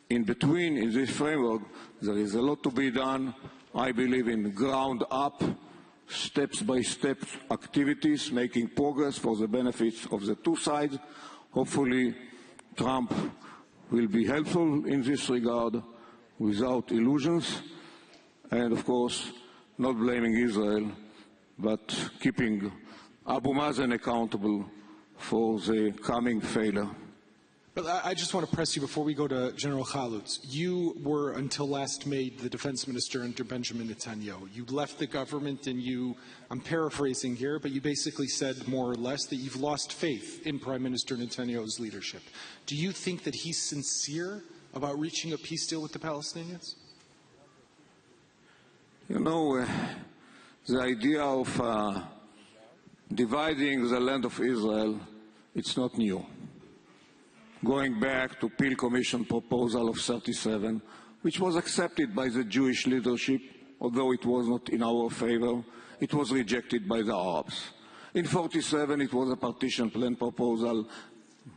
in between, in this framework, there is a lot to be done. I believe in ground-up, steps-by-step activities, making progress for the benefits of the two sides. Hopefully, Trump will be helpful in this regard without illusions, and of course, not blaming Israel, but keeping Abu Mazen accountable for the coming failure. But I just want to press you before we go to General Chalutz. You were, until last May, the defense minister under Benjamin Netanyahu. You left the government and you, I'm paraphrasing here, but you basically said more or less that you've lost faith in Prime Minister Netanyahu's leadership. Do you think that he's sincere about reaching a peace deal with the Palestinians? You know, the idea of dividing the land of Israel, it's not new. Going back to Peel Commission proposal of 1937, which was accepted by the Jewish leadership, although it was not in our favor, it was rejected by the Arabs. In 1947, it was a partition plan proposal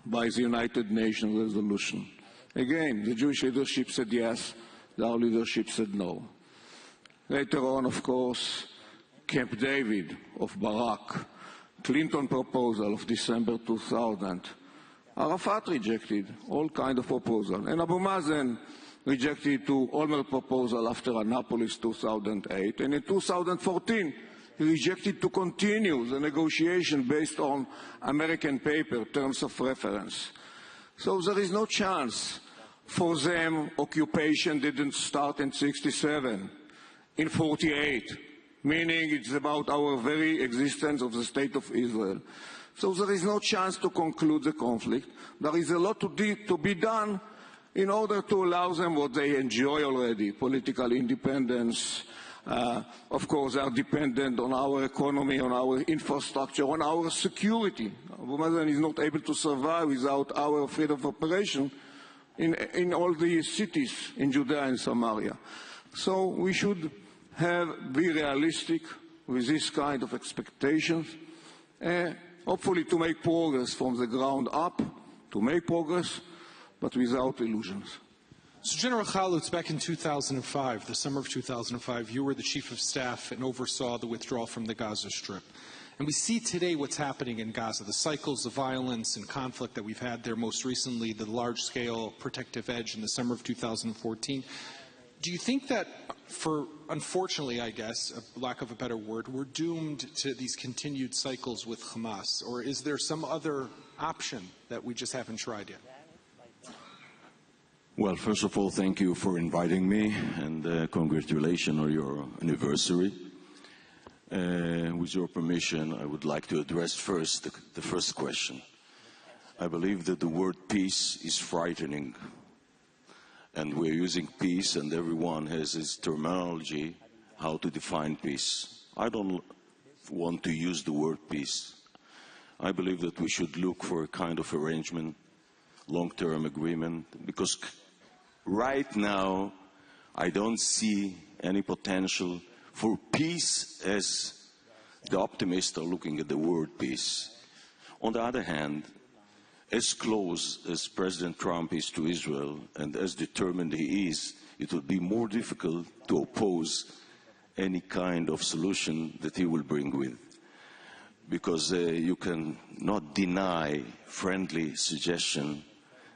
by the United Nations resolution. Again, the Jewish leadership said yes, the Arab leadership said no. Later on, of course, Camp David of Barak, Clinton proposal of December 2000, Arafat rejected all kinds of proposals, and Abu Mazen rejected to Olmert proposal after Annapolis 2008, and in 2014 he rejected to continue the negotiation based on American paper, terms of reference. So there is no chance for them. Occupation didn't start in 1967, in 1948, meaning it's about our very existence of the State of Israel. So there is no chance to conclude the conflict. There is a lot to be done in order to allow them what they enjoy already, political independence. Of course, they are dependent on our economy, on our infrastructure, on our security. Abu Mazen is not able to survive without our freedom of operation in all the cities in Judea and Samaria. So we should be realistic with this kind of expectations. Hopefully to make progress from the ground up, to make progress, but without illusions. So General Chalutz, back in 2005, the summer of 2005, you were the chief of staff and oversaw the withdrawal from the Gaza Strip. And we see today what's happening in Gaza, the cycles of violence and conflict that we've had there, most recently the large-scale protective edge in the summer of 2014. Do you think that, unfortunately, I guess, lack of a better word, we're doomed to these continued cycles with Hamas? Or is there some other option that we just haven't tried yet? Well, first of all, thank you for inviting me, and congratulations on your anniversary. With your permission, I would like to address first the first question. I believe that the word peace is frightening. And we're using peace, and everyone has his terminology, how to define peace. I don't want to use the word peace. I believe that we should look for a kind of arrangement, long-term agreement, because right now I don't see any potential for peace as the optimists are looking at the word peace. On the other hand, as close as President Trump is to Israel, and as determined he is, it would be more difficult to oppose any kind of solution that he will bring with. Because you can not deny friendly suggestion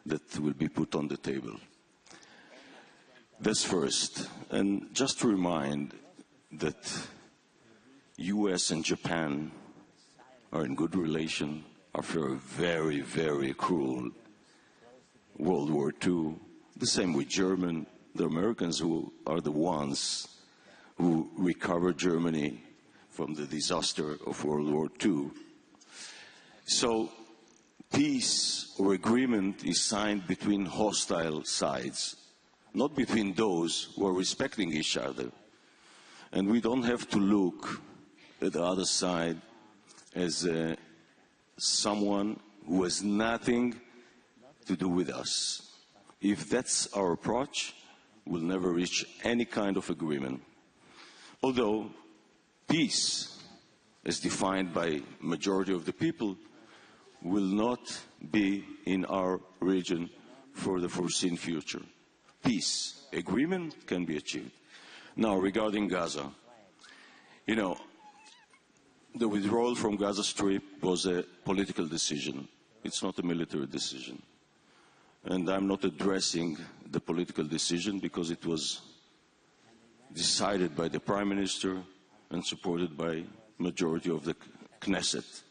that will be put on the table. That's first. And just to remind that US and Japan are in good relation after a very, very cruel World War II. The same with Germany. The Americans who are the ones who recovered Germany from the disaster of World War II. So peace or agreement is signed between hostile sides, not between those who are respecting each other. And we don't have to look at the other side as someone who has nothing to do with us. If that's our approach, we'll never reach any kind of agreement. Although peace, as defined by majority of the people, will not be in our region for the foreseen future. peace. Agreement can be achieved. Now, regarding Gaza, you know, the withdrawal from Gaza Strip was a political decision. It's not a military decision. And I'm not addressing the political decision because it was decided by the Prime Minister and supported by majority of the Knesset.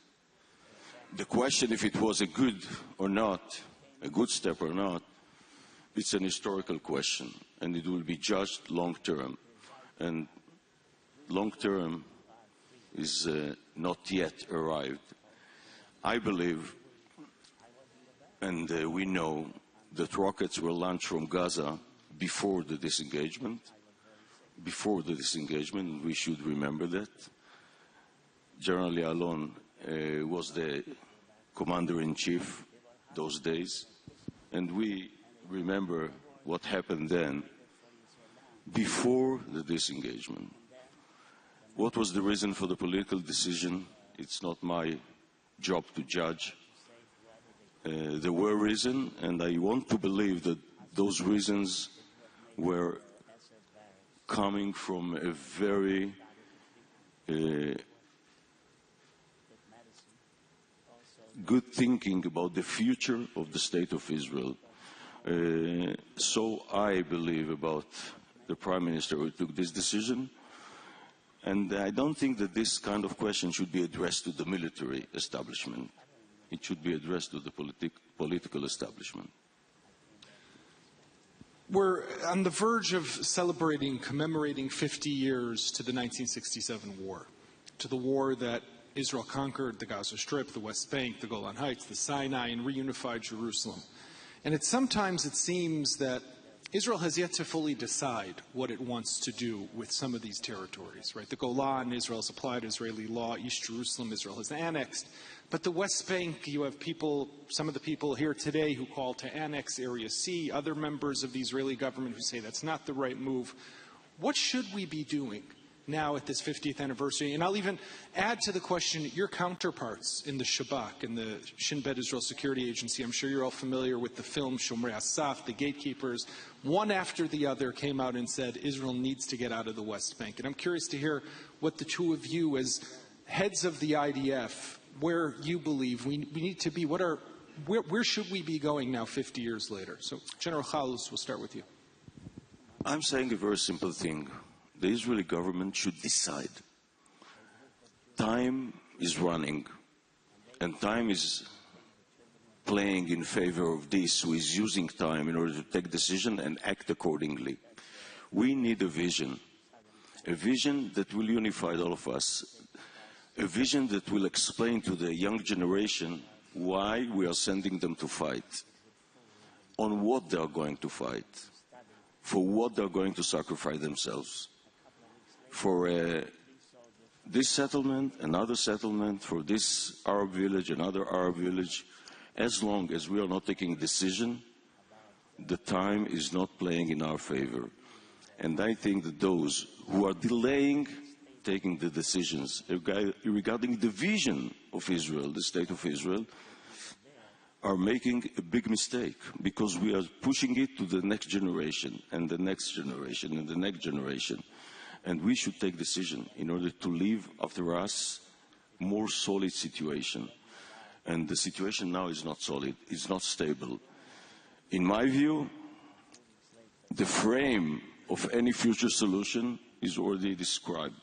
The question if it was a good or not, a good step or not, it's an historical question, and it will be judged long term. And long term is not yet arrived. I believe, and we know, that rockets were launched from Gaza before the disengagement. Before the disengagement, we should remember that. General Yalon was the commander-in-chief those days, and we remember what happened then, before the disengagement. What was the reason for the political decision? It's not my job to judge. There were reasons, and I want to believe that those reasons were coming from a very good thinking about the future of the State of Israel. So I believe about the Prime Minister who took this decision, and I don't think that this kind of question should be addressed to the military establishment. It should be addressed to the political establishment. We're on the verge of celebrating, commemorating 50 years to the 1967 war, to the war that Israel conquered the Gaza Strip, the West Bank, the Golan Heights, the Sinai, and reunified Jerusalem. And sometimes it seems that Israel has yet to fully decide what it wants to do with some of these territories, right? The Golan, Israel has applied Israeli law. East Jerusalem, Israel has annexed. But the West Bank, you have people, some of the people here today who call to annex Area C, other members of the Israeli government who say that's not the right move. What should we be doing now at this 50th anniversary? And I'll even add to the question, your counterparts in the Shabak, in the Shin Bet Israel Security Agency, I'm sure you're all familiar with the film Shomrei Asaf, the gatekeepers, one after the other came out and said Israel needs to get out of the West Bank. And I'm curious to hear what the two of you, as heads of the IDF, where you believe we need to be, where should we be going now 50 years later? So General Chalus, we'll start with you. I'm saying a very simple thing. The Israeli government should decide. Time is running, and time is playing in favor of this who is using time in order to take decision and act accordingly. We need a vision that will unify all of us, a vision that will explain to the young generation why we are sending them to fight, on what they are going to fight, for what they are going to sacrifice themselves. For this settlement, another settlement, for this Arab village, another Arab village, as long as we are not taking a decision, the time is not playing in our favor. And I think that those who are delaying taking the decisions regarding the vision of Israel, the State of Israel, are making a big mistake, because we are pushing it to the next generation and the next generation and the next generation. And we should take decision in order to leave after us more solid situation. And the situation now is not solid, it's not stable. In my view, the frame of any future solution is already described,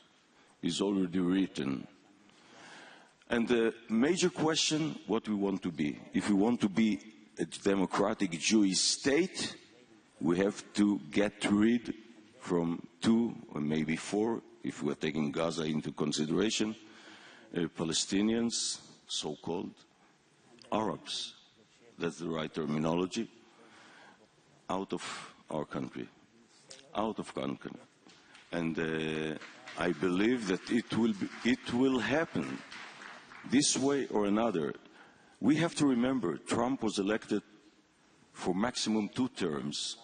is already written. And the major question, what we want to be. If we want to be a democratic Jewish state, we have to get rid from 2 or maybe 4, if we're taking Gaza into consideration, Palestinians, so-called Arabs, that's the right terminology, out of our country, out of country. And I believe that it will happen this way or another. We have to remember, Trump was elected for maximum 2 terms.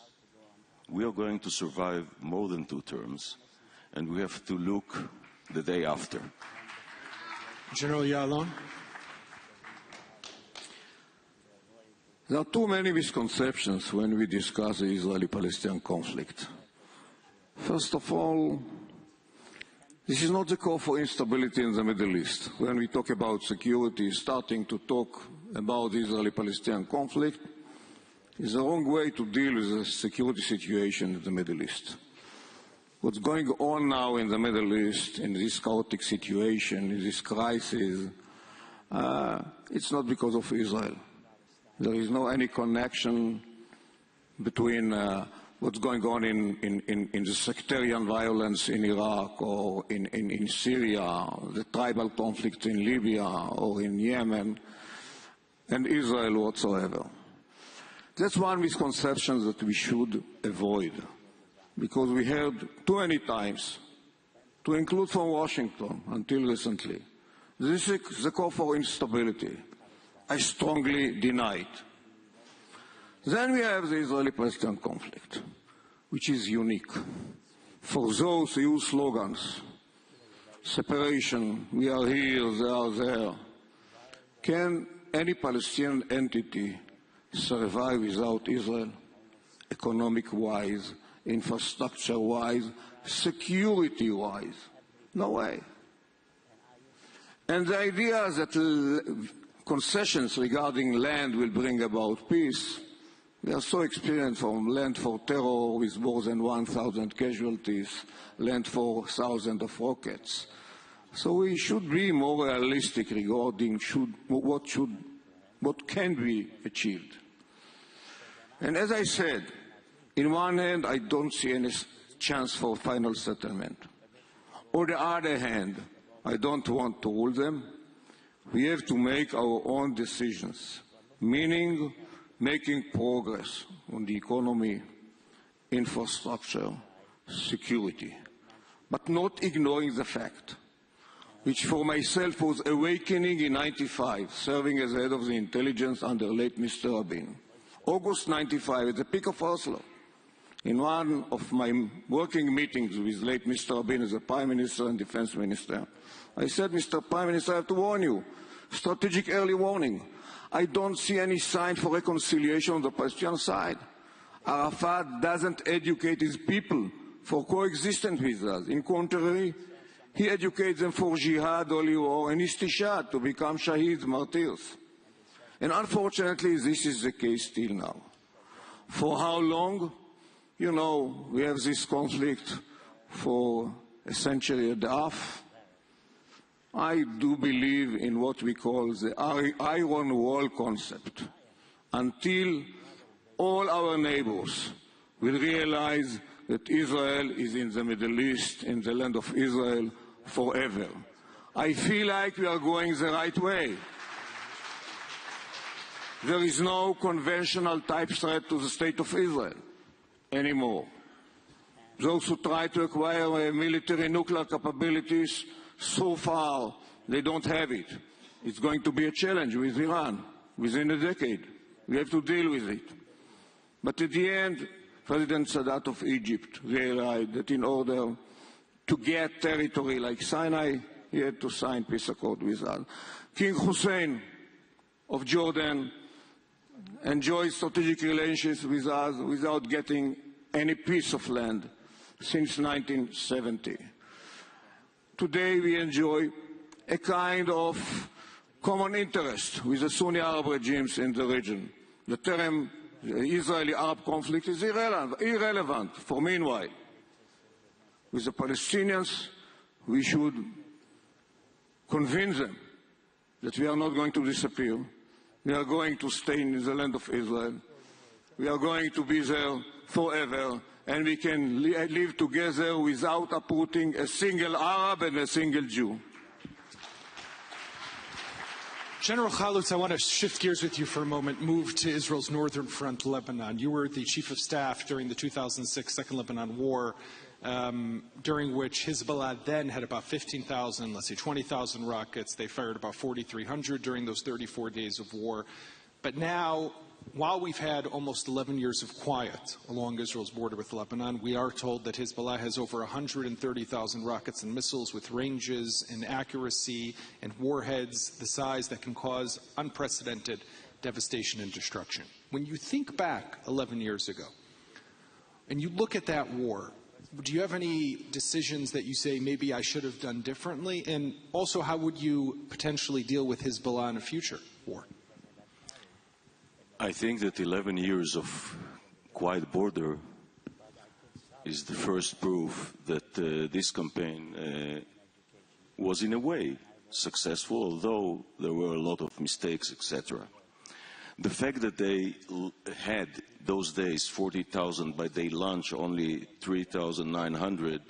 We are going to survive more than 2 terms, and we have to look the day after. General Yalon. There are too many misconceptions when we discuss the Israeli-Palestinian conflict. First of all, this is not a call for instability in the Middle East. When we talk about security, starting to talk about the Israeli-Palestinian conflict is the wrong way to deal with the security situation in the Middle East. What's going on now in the Middle East, in this chaotic situation, in this crisis, it's not because of Israel. There is no any connection between what's going on in the sectarian violence in Iraq or in Syria, the tribal conflict in Libya or in Yemen, and Israel whatsoever. That's one misconception that we should avoid, because we heard too many times, to include from Washington until recently, this is the call for instability. I strongly deny it. Then we have the Israeli-Palestinian conflict, which is unique. For those who use slogans, separation, we are here, they are there, can any Palestinian entity survive without Israel, economic-wise, infrastructure-wise, security-wise? No way. And the idea that concessions regarding land will bring about peace, we are so experienced from land for terror with more than 1,000 casualties, land for thousands of rockets. So we should be more realistic regarding what can be achieved. And as I said, in one hand, I don't see any chance for final settlement. On the other hand, I don't want to rule them. We have to make our own decisions, meaning making progress on the economy, infrastructure, security, but not ignoring the fact, which for myself was awakening in '95, serving as head of the intelligence under late Mr. Rabin. August '95, at the peak of Oslo, in one of my working meetings with late Mr. Rabin as a Prime Minister and Defense Minister, I said, Mr. Prime Minister, I have to warn you, strategic early warning. I don't see any sign for reconciliation on the Palestinian side. Arafat doesn't educate his people for coexistence with us. In contrary, he educates them for jihad, holy war, and istishhad, to become shaheeds, martyrs. And unfortunately, this is the case still now. For how long? You know, we have this conflict for a century and a half. I do believe in what we call the iron wall concept, until all our neighbors will realize that Israel is in the Middle East, in the land of Israel, forever. I feel like we are going the right way. There is no conventional type threat to the state of Israel anymore. Those who try to acquire military nuclear capabilities, so far they don't have it. It's going to be a challenge with Iran within a decade. We have to deal with it. But at the end, President Sadat of Egypt realized that in order to get territory like Sinai, he had to sign peace accord with us. King Hussein of Jordan enjoys strategic relations with us without getting any piece of land since 1970. Today we enjoy a kind of common interest with the Sunni Arab regimes in the region. The term Israeli-Arab conflict is irrelevant for meanwhile. With the Palestinians, we should convince them that we are not going to disappear. We are going to stay in the land of Israel. We are going to be there forever, and we can live together without uprooting a single Arab and a single Jew. General Chalutz, I want to shift gears with you for a moment, move to Israel's northern front, Lebanon. You were the chief of staff during the 2006 Second Lebanon War, during which Hezbollah then had about 15,000, let's say 20,000 rockets. They fired about 4,300 during those 34 days of war. But now, while we've had almost 11 years of quiet along Israel's border with Lebanon, we are told that Hezbollah has over 130,000 rockets and missiles with ranges and accuracy and warheads the size that can cause unprecedented devastation and destruction. When you think back 11 years ago, and you look at that war, do you have any decisions that you say maybe I should have done differently? And also, how would you potentially deal with Hezbollah in a future war? I think that 11 years of quiet border is the first proof that this campaign was in a way successful, although there were a lot of mistakes, etc. The fact that they had those days 40,000, but they launched only 3,900,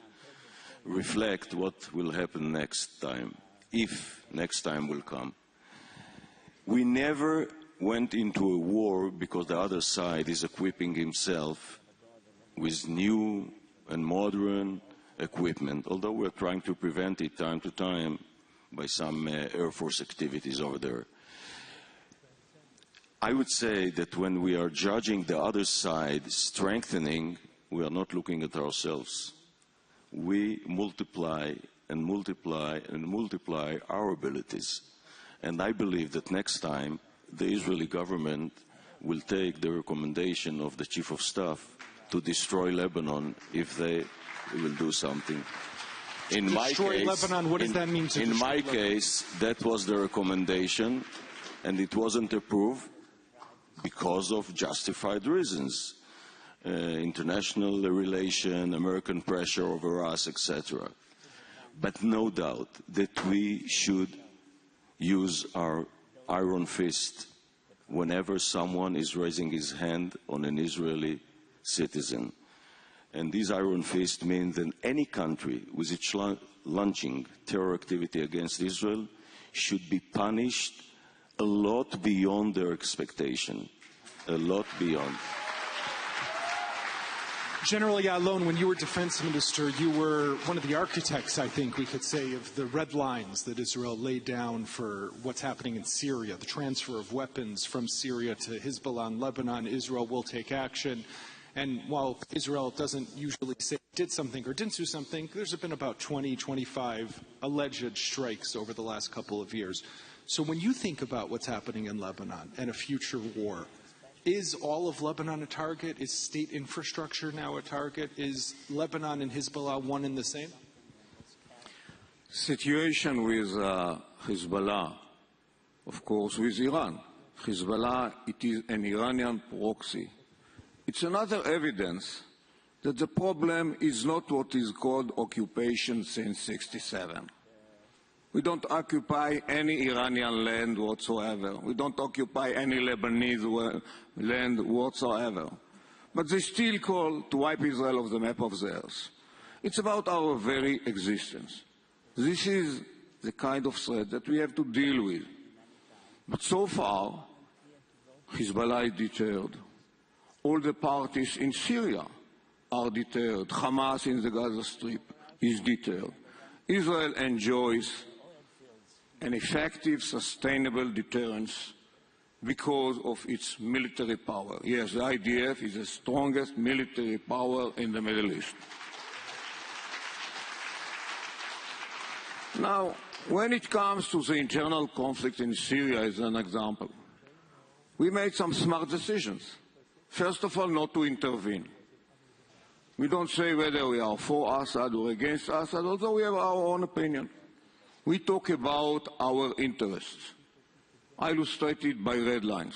reflect what will happen next time, if next time will come. We never went into a war because the other side is equipping himself with new and modern equipment, although we're trying to prevent it time to time by some Air Force activities over there. I would say that when we are judging the other side strengthening, we are not looking at ourselves. We multiply and multiply and multiply our abilities. And I believe that next time the Israeli government will take the recommendation of the Chief of Staff to destroy Lebanon if they will do something. In my case, Lebanon, what does that mean to in my Lebanon? case, that was the recommendation, and it wasn't approved because of justified reasons. International relation, American pressure over us, etc. But no doubt that we should use our iron fist whenever someone is raising his hand on an Israeli citizen. And this iron fist means that any country with its launching terror activity against Israel should be punished a lot beyond their expectation, a lot beyond. General Yalon, when you were defense minister, you were one of the architects, I think we could say, of the red lines that Israel laid down for what's happening in Syria, the transfer of weapons from Syria to Hezbollah and Lebanon. Israel will take action. And while Israel doesn't usually say it did something or didn't do something, there's been about 20, 25 alleged strikes over the last couple of years. So when you think about what's happening in Lebanon and a future war, is all of Lebanon a target? Is state infrastructure now a target? Is Lebanon and Hezbollah one and the same? Situation with Hezbollah, of course, with Iran. Hezbollah, it is an Iranian proxy. It's another evidence that the problem is not what is called occupation since '67. We don't occupy any Iranian land whatsoever. We don't occupy any Lebanese land whatsoever. But they still call to wipe Israel off the map of theirs. It's about our very existence. This is the kind of threat that we have to deal with. But so far, Hezbollah is deterred. All the parties in Syria are deterred. Hamas in the Gaza Strip is deterred. Israel enjoys an effective, sustainable deterrence because of its military power. Yes, the IDF is the strongest military power in the Middle East. Now, when it comes to the internal conflict in Syria as an example, we made some smart decisions. First of all, not to intervene. We don't say whether we are for Assad or against Assad, although we have our own opinion. We talk about our interests, illustrated by red lines.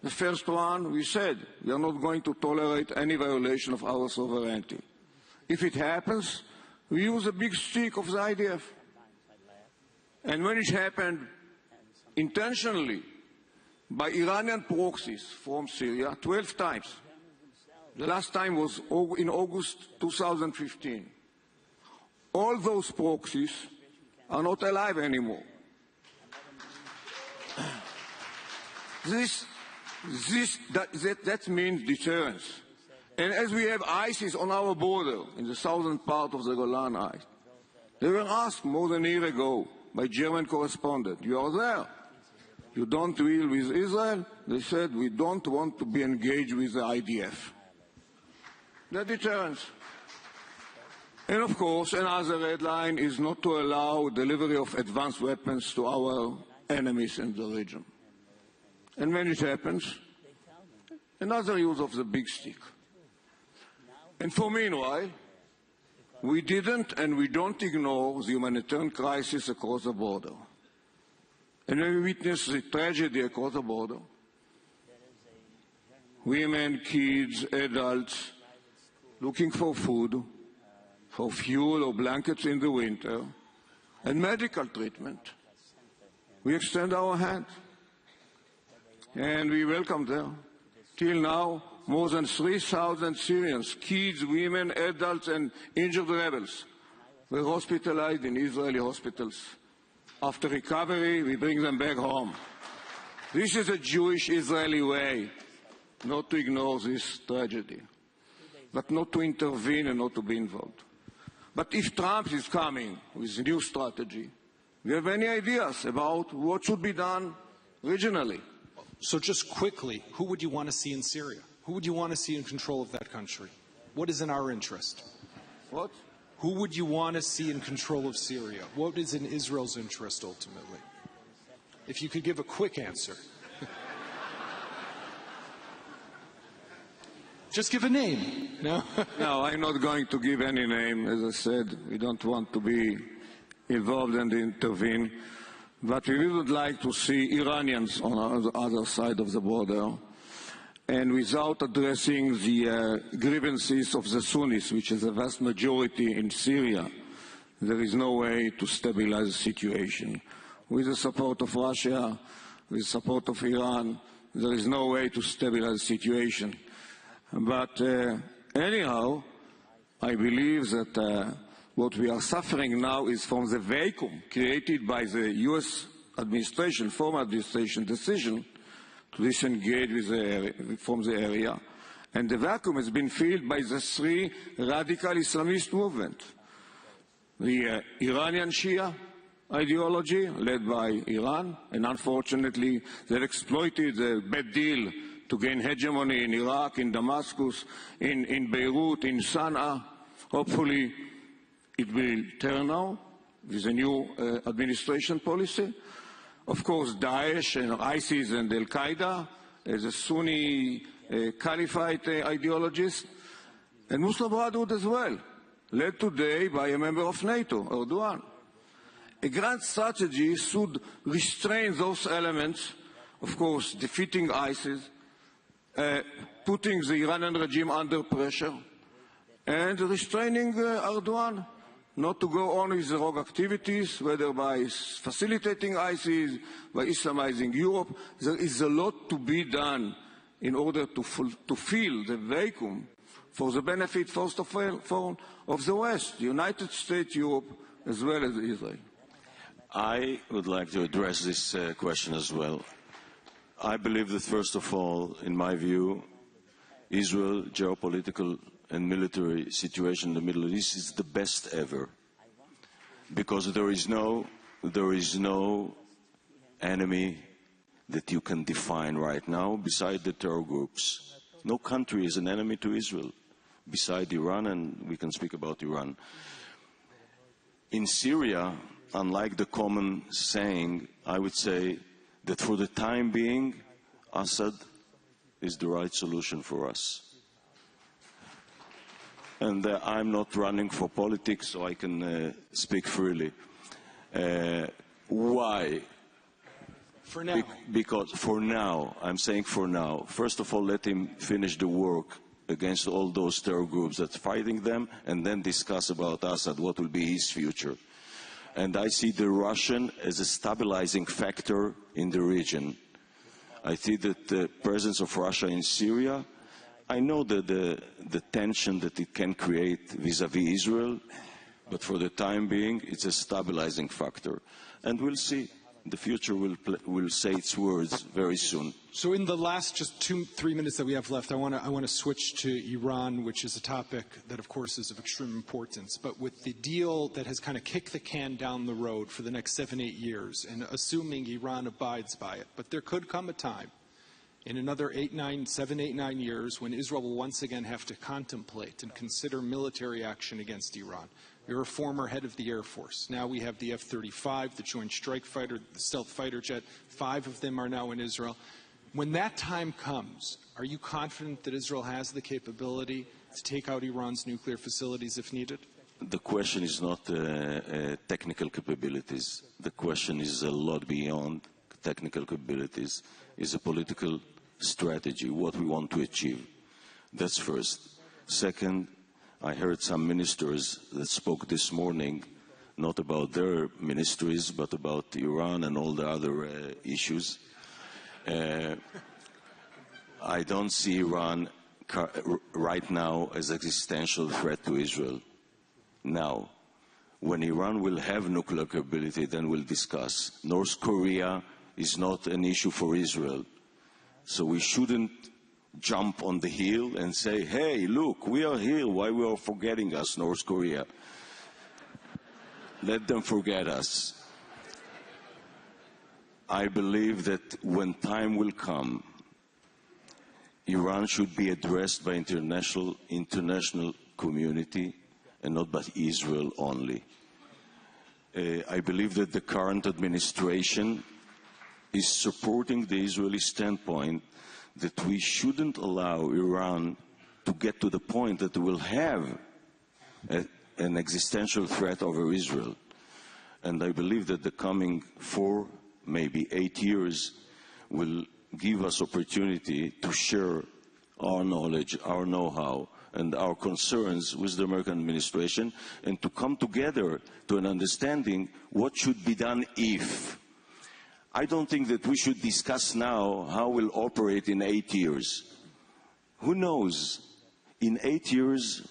The first one, we said, we are not going to tolerate any violation of our sovereignty. If it happens, we use a big stick of the IDF. And when it happened intentionally by Iranian proxies from Syria, 12 times. The last time was in August 2015. All those proxies are not alive anymore. That means deterrence. And as we have ISIS on our border, in the southern part of the Golan Heights, they were asked more than a year ago by German correspondent, you are there. You don't deal with Israel? They said, we don't want to be engaged with the IDF. The deterrence. And of course, another red line is not to allow delivery of advanced weapons to our enemies in the region. And when it happens, another use of the big stick. And for meanwhile, we didn't and we don't ignore the humanitarian crisis across the border. And when we witness the tragedy across the border, women, kids, adults looking for food, for fuel or blankets in the winter, and medical treatment, we extend our hand. And we welcome them. Till now, more than 3,000 Syrians, kids, women, adults, and injured rebels were hospitalized in Israeli hospitals. After recovery, we bring them back home. This is a Jewish-Israeli way not to ignore this tragedy, but not to intervene and not to be involved. But if Trump is coming with a new strategy, we have any ideas about what should be done regionally. So just quickly, who would you want to see in Syria? Who would you want to see in control of that country? What is in our interest? What? Who would you want to see in control of Syria? What is in Israel's interest ultimately? If you could give a quick answer. Just give a name. No? No, I'm not going to give any name. As I said, we don't want to be involved and intervene. But we would like to see Iranians on the other side of the border. And without addressing the grievances of the Sunnis, which is a vast majority in Syria, there is no way to stabilize the situation. With the support of Russia, with the support of Iran, there is no way to stabilize the situation. But anyhow, I believe that what we are suffering now is from the vacuum created by the US administration, former administration decision to disengage from the area. And the vacuum has been filled by the three radical Islamist movements. The Iranian Shia ideology led by Iran, and unfortunately they exploited the bad deal to gain hegemony in Iraq, in Damascus, in Beirut, in Sana'a. Hopefully it will turn now with a new administration policy. Of course, Daesh and ISIS and Al-Qaeda as a Sunni caliphate ideologies, and Muslim Brotherhood as well, led today by a member of NATO, Erdogan. A grand strategy should restrain those elements, of course, defeating ISIS, putting the Iranian regime under pressure, and restraining Erdogan not to go on with the rogue activities, whether by facilitating ISIS, by Islamizing Europe. There is a lot to be done in order to fill the vacuum for the benefit, first of all, of the West, the United States, Europe, as well as Israel. I would like to address this question as well. I believe that, first of all, in my view, Israel geopolitical and military situation in the Middle East is the best ever, because there is no enemy that you can define right now beside the terror groups. No country is an enemy to Israel beside Iran, and we can speak about Iran. In Syria, unlike the common saying, I would say that for the time being, Assad is the right solution for us. And I'm not running for politics, so I can speak freely. Why? For now. Because for now, I'm saying for now. First of all, let him finish the work against all those terror groups that's fighting them, and then discuss about Assad, what will be his future. And I see the Russian as a stabilizing factor in the region. I see that the presence of Russia in Syria, I know that the tension that it can create vis-à-vis Israel, but for the time being, it's a stabilizing factor. And we'll see. The future will say its words very soon. So in the last just 2-3 minutes that we have left, I want to switch to Iran, which is a topic that, of course, is of extreme importance. But with the deal that has kind of kicked the can down the road for the next 7-8 years, and assuming Iran abides by it, but there could come a time in another 7, 8, 9 years when Israel will once again have to contemplate and consider military action against Iran. You're a former head of the Air Force. Now we have the F-35, the Joint Strike Fighter, the stealth fighter jet. 5 of them are now in Israel. When that time comes, are you confident that Israel has the capability to take out Iran's nuclear facilities if needed? The question is not technical capabilities. The question is a lot beyond technical capabilities. It's a political strategy, what we want to achieve. That's first. Second, I heard some ministers that spoke this morning not about their ministries, but about Iran and all the other issues. I don't see Iran right now as an existential threat to Israel. Now, when Iran will have nuclear capability, then we'll discuss. North Korea is not an issue for Israel. So we shouldn't jump on the hill and say, hey, look, we are here, why we are forgetting us, North Korea? Let them forget us. I believe that when time will come, Iran should be addressed by international community and not by Israel only. I believe that the current administration is supporting the Israeli standpoint that we shouldn't allow Iran to get to the point that it will have an existential threat over Israel. And I believe that the coming 4, maybe 8 years will give us opportunity to share our knowledge, our know-how, and our concerns with the American administration, and to come together to an understanding what should be done if. I don't think that we should discuss now how we'll operate in 8 years. Who knows? In 8 years,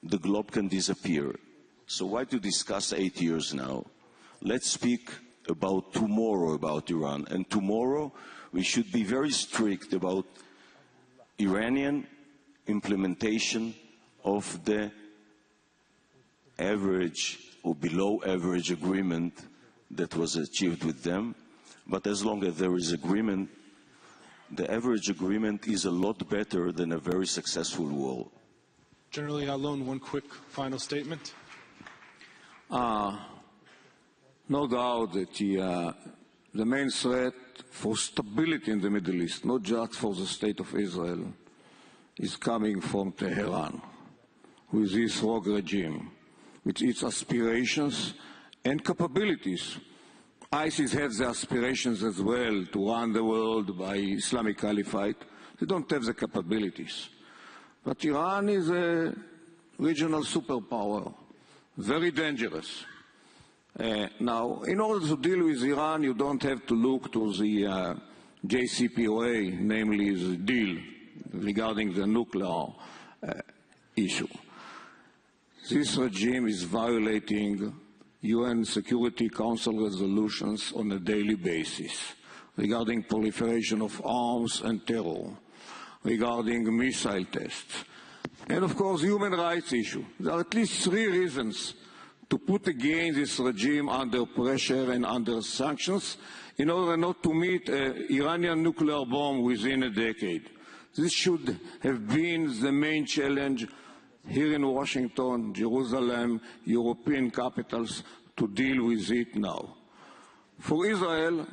the globe can disappear. So why to discuss 8 years now? Let's speak about tomorrow about Iran. And tomorrow, we should be very strict about Iranian implementation of the average or below average agreement that was achieved with them. But as long as there is agreement, the average agreement is a lot better than a very successful war. General Yalon, one quick final statement. No doubt that the main threat for stability in the Middle East, not just for the state of Israel, is coming from Tehran, with this rogue regime, with its aspirations and capabilities. ISIS has the aspirations as well to run the world by Islamic Caliphate. They don't have the capabilities. But Iran is a regional superpower, very dangerous. Now, in order to deal with Iran, you don't have to look to the JCPOA, namely the deal regarding the nuclear issue. This regime is violating UN Security Council resolutions on a daily basis regarding proliferation of arms and terror, regarding missile tests, and of course human rights issue. There are at least 3 reasons to put again this regime under pressure and under sanctions in order not to meet an Iranian nuclear bomb within a decade. This should have been the main challenge here in Washington, Jerusalem, European capitals, to deal with it now. For Israel,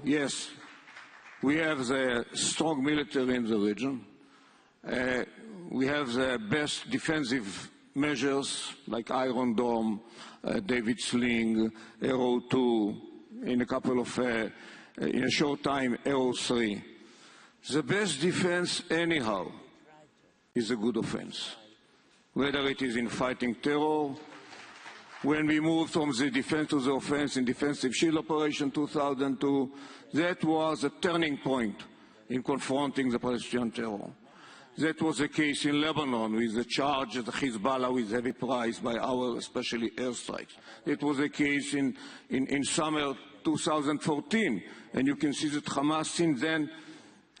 yes, we have the strong military in the region. We have the best defensive measures like Iron Dome, David Sling, Arrow 2, in a short time, Arrow 3. The best defense, anyhow, is a good offense. Whether it is in fighting terror, when we moved from the defense to the offense in Defensive Shield Operation 2002, that was a turning point in confronting the Palestinian terror. That was the case in Lebanon with the charge of the Hezbollah with heavy price by our especially airstrikes. It was the case in summer 2014, and you can see that Hamas since then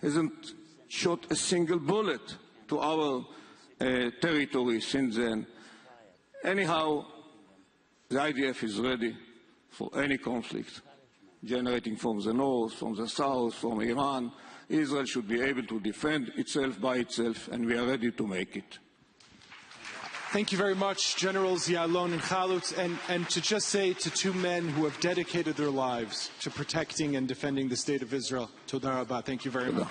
hasn't shot a single bullet to our territory since then. Anyhow, the IDF is ready for any conflict, generating from the north, from the south, from Iran. Israel should be able to defend itself by itself, and we are ready to make it. Thank you very much, Generals Yalon and Chalutz, and to just say to two men who have dedicated their lives to protecting and defending the State of Israel, Toda Rabah, thank you very much.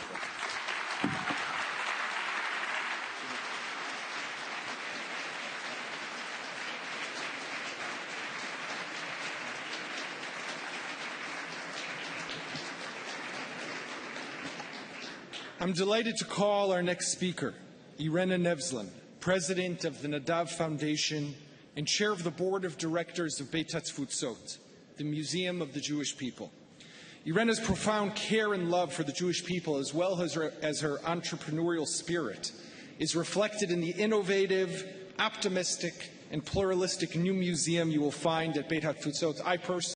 I'm delighted to call our next speaker, Irena Nevzlin, President of the Nadav Foundation and Chair of the Board of Directors of Beit HaTfutzot, the Museum of the Jewish People. Irena's profound care and love for the Jewish people, as well as her entrepreneurial spirit, is reflected in the innovative, optimistic, and pluralistic new museum you will find at Beit HaTfutzot. I personally